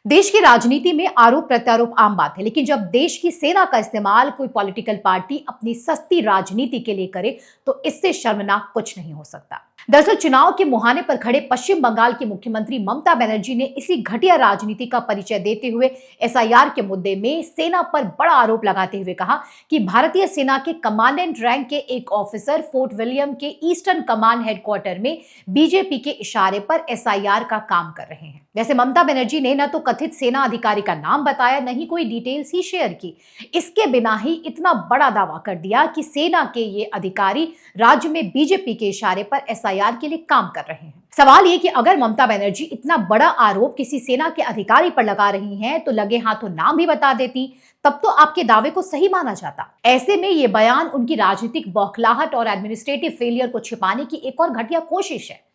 देश की राजनीति में आरोप प्रत्यारोप आम बात है, लेकिन जब देश की सेना का इस्तेमाल कोई पॉलिटिकल पार्टी अपनी सस्ती राजनीति के लिए करे तो इससे शर्मनाक कुछ नहीं हो सकता। दरअसल चुनाव के मुहाने पर खड़े पश्चिम बंगाल की मुख्यमंत्री ममता बनर्जी ने इसी घटिया राजनीति का परिचय देते हुए एसआईआर के मुद्दे में सेना पर बड़ा आरोप लगाते हुए कहा कि भारतीय सेना के कमांडेंट रैंक के एक ऑफिसर फोर्ट विलियम के ईस्टर्न कमांड हेडक्वार्टर में बीजेपी के इशारे पर एसआईआर का काम कर रहे हैं। वैसे ममता बनर्जी ने न तो कथित सेना अधिकारी का नाम बताया, न ही कोई डिटेल्स ही शेयर की। इसके बिना ही इतना बड़ा दावा कर दिया कि सेना के ये अधिकारी राज्य में बीजेपी के इशारे पर एसआईआर के लिए काम कर रहे हैं। सवाल ये कि अगर ममता बनर्जी इतना बड़ा आरोप किसी सेना के अधिकारी पर लगा रही हैं तो लगे हाथों नाम भी बता देती, तब तो आपके दावे को सही माना जाता। ऐसे में ये बयान उनकी राजनीतिक बौखलाहट और एडमिनिस्ट्रेटिव फेलियर को छिपाने की एक और घटिया कोशिश है।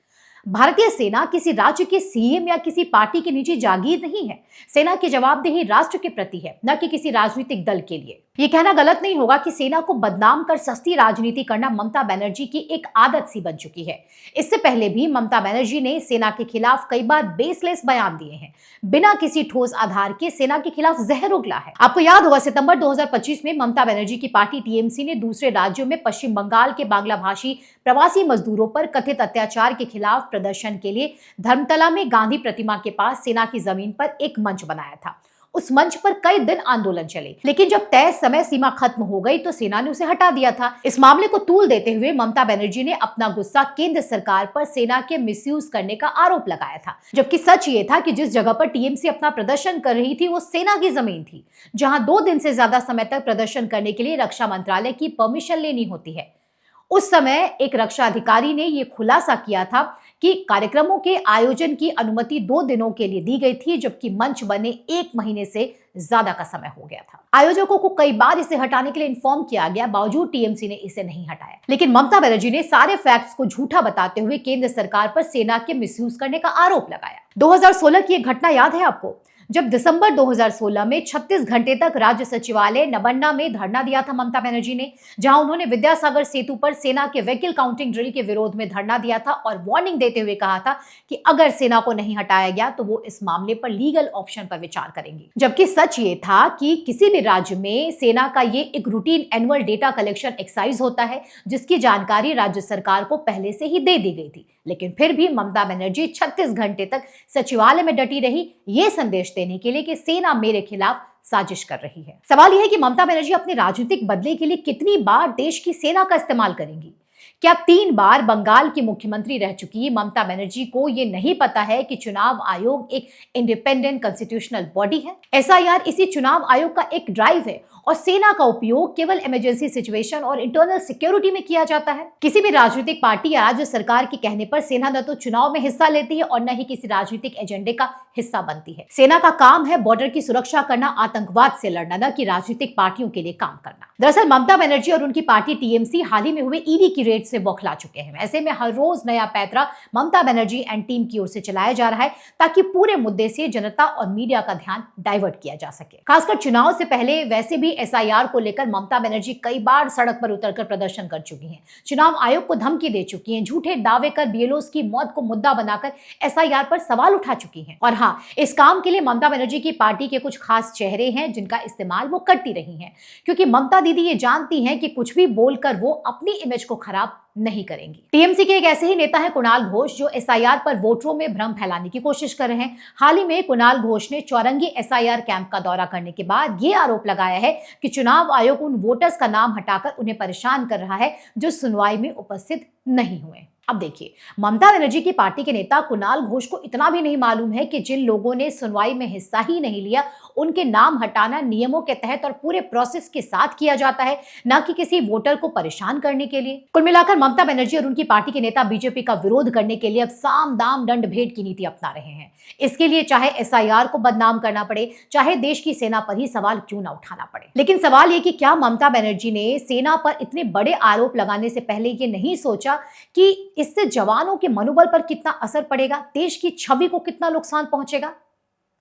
भारतीय सेना किसी राज्य के सीएम या किसी पार्टी की निजी जागीर नहीं है। सेना की जवाबदेही राष्ट्र के प्रति है, न कि किसी राजनीतिक दल के लिए। ये कहना गलत नहीं होगा कि सेना को बदनाम कर सस्ती राजनीति करना ममता बनर्जी की एक आदत सी बन चुकी है। इससे पहले भी ममता बनर्जी ने सेना के खिलाफ कई बार बेसलेस बयान दिए हैं। बिना किसी ठोस आधार के सेना के खिलाफ जहर उगला है। आपको याद होगा सितंबर 2025 में ममता बनर्जी की पार्टी टीएमसी ने दूसरे राज्यों में पश्चिम बंगाल के बांग्ला भाषी प्रवासी मजदूरों पर कथित अत्याचार के खिलाफ प्रदर्शन के लिए धर्मतला में गांधी प्रतिमा के पास सेना की जमीन पर एक मंच बनाया था। उस मंच पर कई दिन आंदोलन चले, लेकिन जब तय समय सीमा खत्म हो गई तो सेना ने उसे हटा दिया था। इस मामले को तूल देते हुए ममता बनर्जी ने अपना गुस्सा केंद्र सरकार पर सेना के मिसयूज करने का आरोप लगाया था, जबकि सच ये था कि जिस जगह पर टीएमसी अपना प्रदर्शन कर रही थी वो सेना की जमीन थी, जहां 2 दिन से ज्यादा समय तक प्रदर्शन करने के लिए रक्षा मंत्रालय की परमिशन लेनी होती है। उस समय एक रक्षा अधिकारी ने यह खुलासा किया था कि कार्यक्रमों के आयोजन की अनुमति 2 दिनों के लिए दी गई थी, जबकि मंच बने 1 महीने से ज्यादा का समय हो गया था। आयोजकों को कई बार इसे हटाने के लिए इन्फॉर्म किया गया, बावजूद टीएमसी ने इसे नहीं हटाया। लेकिन ममता बनर्जी ने सारे फैक्ट्स को झूठा बताते हुए केंद्र सरकार पर सेना के मिसयूज करने का आरोप लगाया। 2016 की एक घटना याद है आपको, जब दिसंबर 2016 में 36 घंटे तक राज्य सचिवालय नबन्ना में धरना दिया था ममता बनर्जी ने, जहां उन्होंने विद्यासागर सेतु पर सेना के व्हीकल काउंटिंग ड्रिल के विरोध में धरना दिया था और वार्निंग देते हुए कहा था कि अगर सेना को नहीं हटाया गया तो वो इस मामले पर लीगल ऑप्शन पर विचार करेंगी। जबकि सच ये था कि किसी भी राज्य में सेना का ये एक routine annual data collection exercise होता है, जिसकी जानकारी राज्य सरकार को पहले से ही दे दी गई थी। लेकिन फिर भी ममता बनर्जी 36 घंटे तक सचिवालय में डटी रही, ये संदेश देने के लिए कि सेना मेरे खिलाफ साजिश कर रही है। सवाल यह है कि ममता बनर्जी अपने राजनीतिक बदले के लिए कितनी बार देश की सेना का इस्तेमाल करेंगी। क्या 3 बार बंगाल की मुख्यमंत्री रह चुकी ममता बनर्जी को यह नहीं पता है कि चुनाव आयोग एक इंडिपेंडेंट कॉन्स्टिट्यूशनल बॉडी है? एसआईआर इसी चुनाव आयोग का एक ड्राइव है और सेना का उपयोग केवल इमरजेंसी सिचुएशन और इंटरनल सिक्योरिटी में किया जाता है। किसी भी राजनीतिक पार्टी या राज्य सरकार के कहने पर सेना न तो चुनाव में हिस्सा लेती है और न ही किसी राजनीतिक एजेंडे का हिस्सा बनती है। सेना का काम है बॉर्डर की सुरक्षा करना, आतंकवाद से लड़ना, न कि राजनीतिक पार्टियों के लिए काम करना। दरअसल ममता बनर्जी और उनकी पार्टी टीएमसी हाल ही में हुए ईडी की रेड से बौखला चुके हैं। ऐसे में हर रोज नया पैंतरा ममता बनर्जी एंड टीम की ओर से चलाया जा रहा है ताकि पूरे मुद्दे से जनता और मीडिया का ध्यान डाइवर्ट किया जा सके। खासकर चुनाव से पहले वैसे भी एसआईआर को लेकर ममता बनर्जी कई बार सड़क पर उतरकर प्रदर्शन कर चुकी हैं, चुनाव आयोग को धमकी दे चुकी हैं, झूठे दावे कर बीएलओस की मौत को मुद्दा बनाकर एसआईआर पर सवाल उठा चुकी हैं। और हाँ, इस काम के लिए ममता बनर्जी की पार्टी के कुछ खास चेहरे हैं जिनका इस्तेमाल वो करती रही हैं, क्योंकि ममता दीदी ये जानती हैं कि कुछ भी बोलकर वो अपनी इमेज को खराब नहीं करेंगी। टीएमसी के एक ऐसे ही नेता है कुणाल घोष, जो एसआईआर पर वोटरों में भ्रम फैलाने की कोशिश कर रहे हैं। हाल ही में कुणाल घोष ने चौरंगी एसआईआर कैंप का दौरा करने के बाद ये आरोप लगाया है कि चुनाव आयोग उन वोटर्स का नाम हटाकर उन्हें परेशान कर रहा है जो सुनवाई में उपस्थित नहीं हुए। अब देखिए, ममता बनर्जी की पार्टी के नेता कुणाल घोष को इतना भी नहीं मालूम है कि जिन लोगों ने सुनवाई में हिस्सा ही नहीं लिया उनके नाम हटाना नियमों के तहत और पूरे प्रोसेस के साथ किया जाता है, न कि किसी वोटर को परेशान करने के लिए। कुल मिलाकर ममता बनर्जी और उनकी पार्टी के नेता बीजेपी का विरोध करने के लिए अब साम दाम दंड भेद की नीति अपना रहे हैं। इसके लिए चाहे एसआईआर को बदनाम करना पड़े, चाहे देश की सेना पर ही सवाल क्यों न उठाना पड़े। लेकिन सवाल ये कि क्या ममता बनर्जी ने सेना पर इतने बड़े आरोप लगाने से पहले ये नहीं सोचा कि इससे जवानों के मनोबल पर कितना असर पड़ेगा, देश की छवि को कितना नुकसान पहुंचेगा?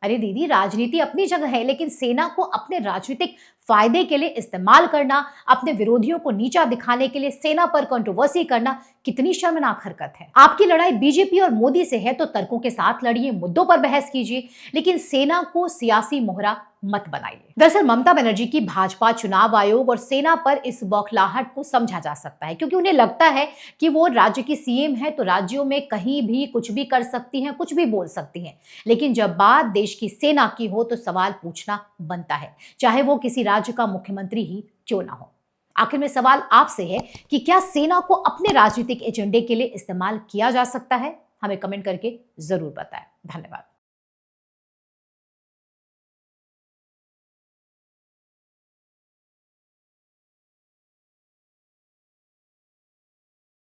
अरे दीदी, राजनीति अपनी जगह है, लेकिन सेना को अपने राजनीतिक फायदे के लिए इस्तेमाल करना, अपने विरोधियों को नीचा दिखाने के लिए सेना पर कंट्रोवर्सी करना कितनी शर्मनाक हरकत है। आपकी लड़ाई बीजेपी और मोदी से है तो तर्कों के साथ लड़िए, मुद्दों पर बहस कीजिए, लेकिन सेना को सियासी मोहरा मत बनाइए। दरअसल ममता बनर्जी की भाजपा चुनाव आयोग और सेना पर इस बौखलाहट को समझा जा सकता है, क्योंकि उन्हें लगता है कि वो राज्य की सीएम है तो राज्यों में कहीं भी कुछ भी कर सकती हैं, कुछ भी बोल सकती हैं। लेकिन जब बात देश की सेना की हो तो सवाल पूछना बनता है, चाहे वो किसी राज्य का मुख्यमंत्री ही क्यों ना हो। आखिर में सवाल आपसे है कि क्या सेना को अपने राजनीतिक एजेंडे के लिए इस्तेमाल किया जा सकता है? हमें कमेंट करके जरूर बताएं। धन्यवाद।